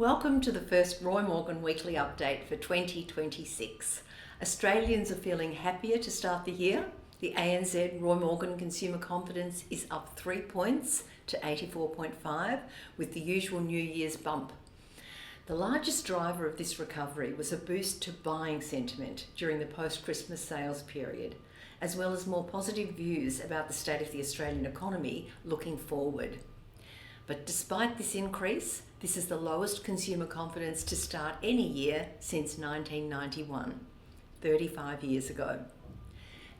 Welcome to the first Roy Morgan Weekly Update for 2026. Australians are feeling happier to start the year. The ANZ Roy Morgan Consumer Confidence is up 3 points to 84.5 with the usual New Year's bump. The largest driver of this recovery was a boost to buying sentiment during the post-Christmas sales period, as well as more positive views about the state of the Australian economy looking forward. But despite this increase, this is the lowest consumer confidence to start any year since 1991, 35 years ago.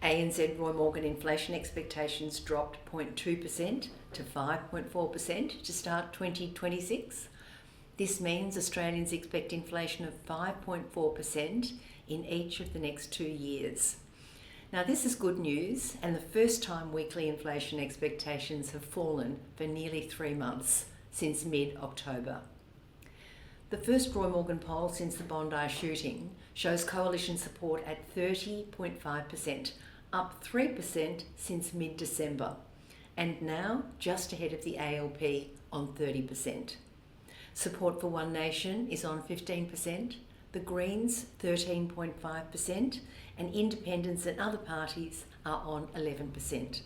ANZ Roy Morgan inflation expectations dropped 0.2% to 5.4% to start 2026. This means Australians expect inflation of 5.4% in each of the next 2 years. Now, this is good news, and the first time weekly inflation expectations have fallen for nearly 3 months, since mid-October. The first Roy Morgan poll since the Bondi shooting shows coalition support at 30.5%, up 3% since mid-December, and now just ahead of the ALP on 30%. Support for One Nation is on 15%, the Greens 13.5%, and independents and other parties are on 11%.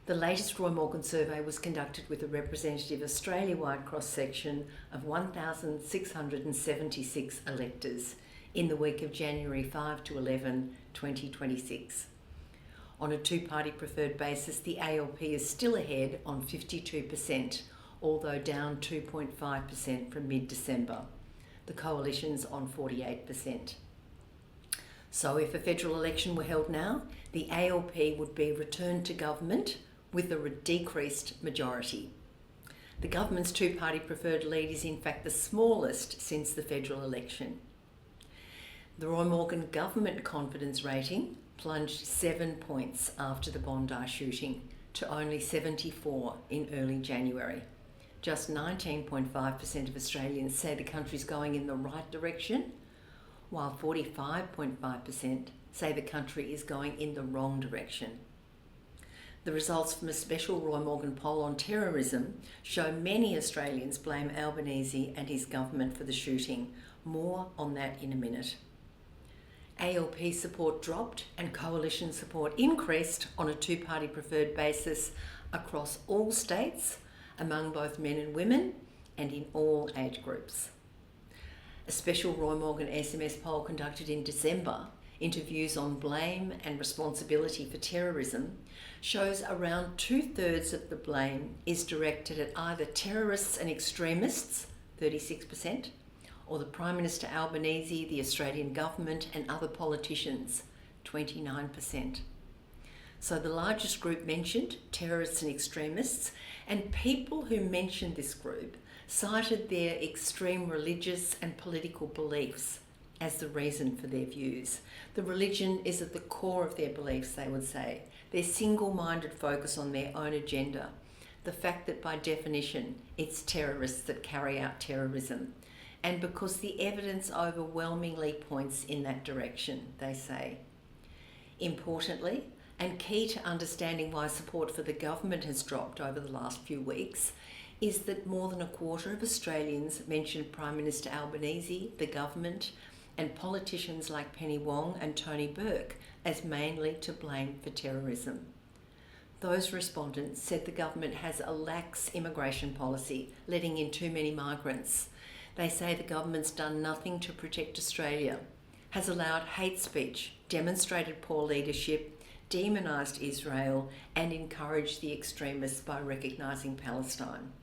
The latest Roy Morgan survey was conducted with a representative Australia-wide cross-section of 1,676 electors in the week of January 5 to 11, 2026. On a two-party preferred basis, the ALP is still ahead on 52%, although down 2.5% from mid-December. The coalition's on 48%. So if a federal election were held now, the ALP would be returned to government with a decreased majority. The government's two-party preferred lead is in fact the smallest since the federal election. The Roy Morgan government confidence rating plunged 7 points after the Bondi shooting to only 74 in early January. Just 19.5% of Australians say the country's going in the right direction, while 45.5% say the country is going in the wrong direction. The results from a special Roy Morgan poll on terrorism show many Australians blame Albanese and his government for the shooting. More on that in a minute. ALP support dropped and coalition support increased on a two-party preferred basis across all states, among both men and women, and in all age groups. A special Roy Morgan SMS poll conducted in December into views on blame and responsibility for terrorism shows around 2/3 of the blame is directed at either terrorists and extremists, 36%, or the Prime Minister Albanese, the Australian government and other politicians, 29%. So the largest group mentioned, terrorists and extremists, and people who mentioned this group cited their extreme religious and political beliefs as the reason for their views. The religion is at the core of their beliefs, they would say. Their single-minded focus on their own agenda. The fact that by definition, it's terrorists that carry out terrorism. And because the evidence overwhelmingly points in that direction, they say. Importantly, and key to understanding why support for the government has dropped over the last few weeks, is that more than a quarter of Australians mentioned Prime Minister Albanese, the government, and politicians like Penny Wong and Tony Burke as mainly to blame for terrorism. Those respondents said the government has a lax immigration policy, letting in too many migrants. They say the government's done nothing to protect Australia, has allowed hate speech, demonstrated poor leadership, demonised Israel, and encouraged the extremists by recognising Palestine.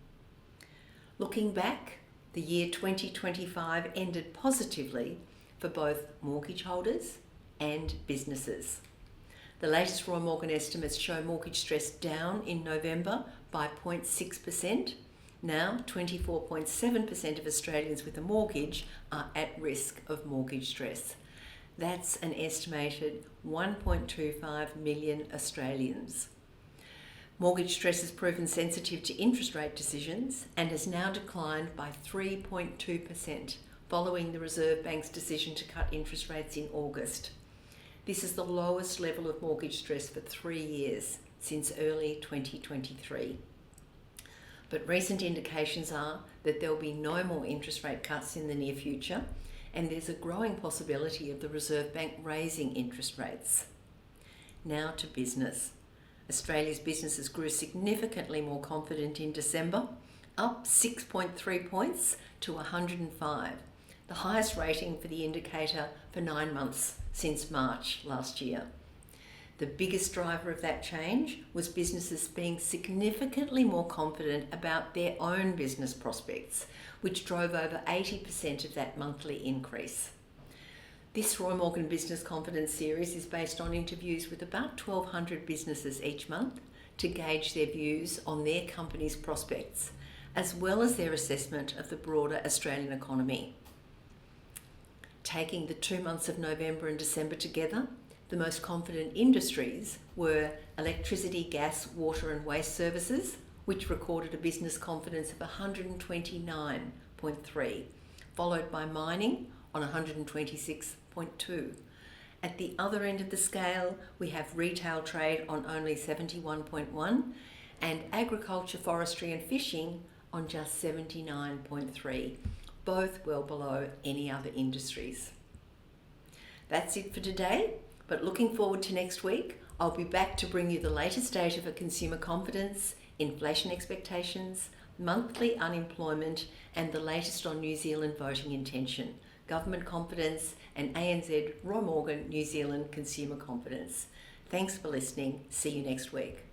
Looking back, the year 2025 ended positively for both mortgage holders and businesses. The latest Roy Morgan estimates show mortgage stress down in November by 0.6%. Now, 24.7% of Australians with a mortgage are at risk of mortgage stress. That's an estimated 1.25 million Australians. Mortgage stress has proven sensitive to interest rate decisions and has now declined by 3.2% following the Reserve Bank's decision to cut interest rates in August. This is the lowest level of mortgage stress for 3 years, since early 2023. But recent indications are that there will be no more interest rate cuts in the near future, and there's a growing possibility of the Reserve Bank raising interest rates. Now to business. Australia's businesses grew significantly more confident in December, up 6.3 points to 105, the highest rating for the indicator for 9 months since March last year. The biggest driver of that change was businesses being significantly more confident about their own business prospects, which drove over 80% of that monthly increase. This Roy Morgan Business Confidence series is based on interviews with about 1,200 businesses each month to gauge their views on their company's prospects, as well as their assessment of the broader Australian economy. Taking the 2 months of November and December together, the most confident industries were electricity, gas, water and waste services, which recorded a business confidence of 129.3, followed by mining on 126.2. At the other end of the scale, we have retail trade on only 71.1 and agriculture, forestry and fishing on just 79.3, both well below any other industries. That's it for today, but looking forward to next week, I'll be back to bring you the latest data for consumer confidence, inflation expectations, monthly unemployment, and the latest on New Zealand voting intention, government confidence, and ANZ Roy Morgan New Zealand consumer confidence. Thanks for listening. See you next week.